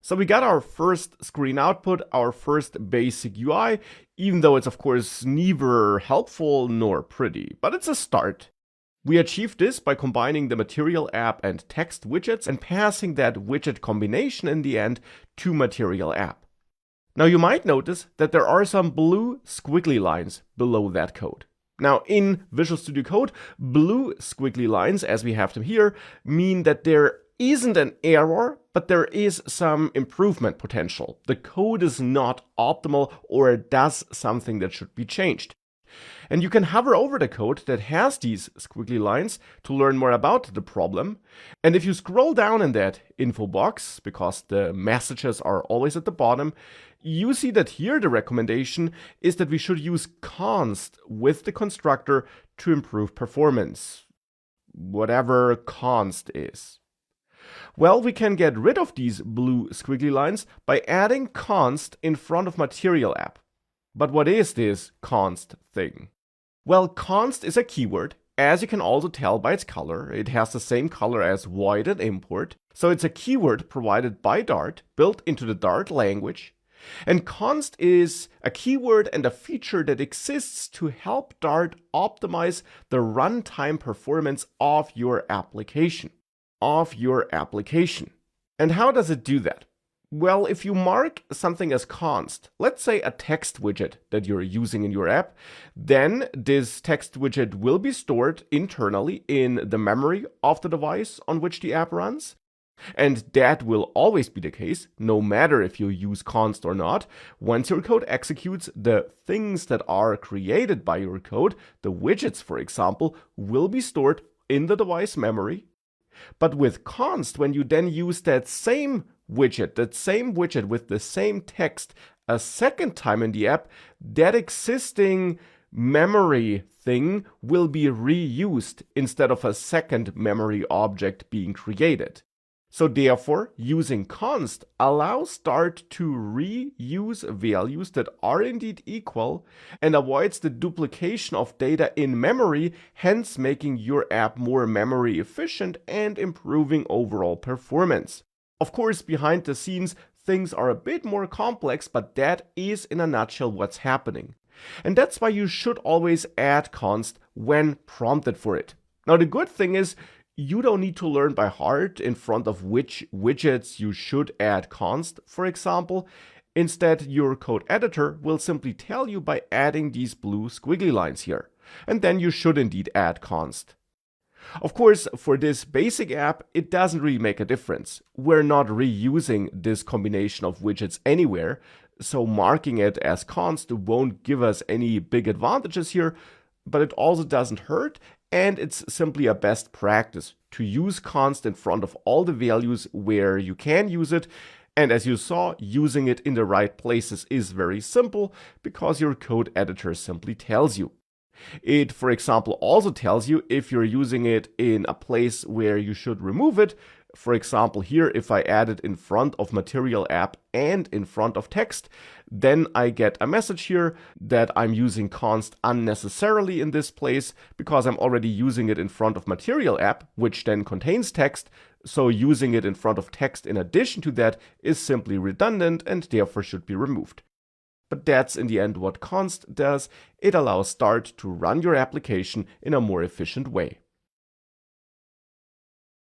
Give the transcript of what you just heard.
So we got our first screen output, our first basic UI, even though it's of course neither helpful nor pretty, but it's a start. We achieved this by combining the Material app and text widgets and passing that widget combination in the end to Material app. Now you might notice that there are some blue squiggly lines below that code. Now in Visual Studio Code, blue squiggly lines, as we have them here, mean that there isn't an error, but there is some improvement potential. The code is not optimal or it does something that should be changed. And you can hover over the code that has these squiggly lines to learn more about the problem. And if you scroll down in that info box, because the messages are always at the bottom, you see that here the recommendation is that we should use const with the constructor to improve performance. Whatever const is. Well, we can get rid of these blue squiggly lines by adding const in front of Material app. But what is this const thing? Well, const is a keyword, as you can also tell by its color. It has the same color as void and import. So it's a keyword provided by Dart, built into the Dart language. And const is a keyword and a feature that exists to help Dart optimize the runtime performance of your application. And how does it do that? Well, if you mark something as const, let's say a text widget that you're using in your app, then this text widget will be stored internally in the memory of the device on which the app runs. And that will always be the case, no matter if you use const or not. Once your code executes, the things that are created by your code, the widgets for example, will be stored in the device memory. But with const, when you then use that same widget with the same text a second time in the app, that existing memory thing will be reused instead of a second memory object being created. So therefore, using const allows Dart to reuse values that are indeed equal and avoids the duplication of data in memory, hence making your app more memory efficient and improving overall performance. Of course, behind the scenes, things are a bit more complex, but that is in a nutshell what's happening. And that's why you should always add const when prompted for it. Now, the good thing is, you don't need to learn by heart in front of which widgets you should add const, for example. Instead, your code editor will simply tell you by adding these blue squiggly lines here. And then you should indeed add const. Of course, for this basic app, it doesn't really make a difference. We're not reusing this combination of widgets anywhere, so marking it as const won't give us any big advantages here, but it also doesn't hurt, and it's simply a best practice to use const in front of all the values where you can use it. And as you saw, using it in the right places is very simple because your code editor simply tells you. It, for example, also tells you if you're using it in a place where you should remove it. For example, here, if I add it in front of Material app and in front of text, then I get a message here that I'm using const unnecessarily in this place because I'm already using it in front of Material app, which then contains text. So using it in front of text in addition to that is simply redundant and therefore should be removed. But that's in the end what const does. It allows Dart to run your application in a more efficient way.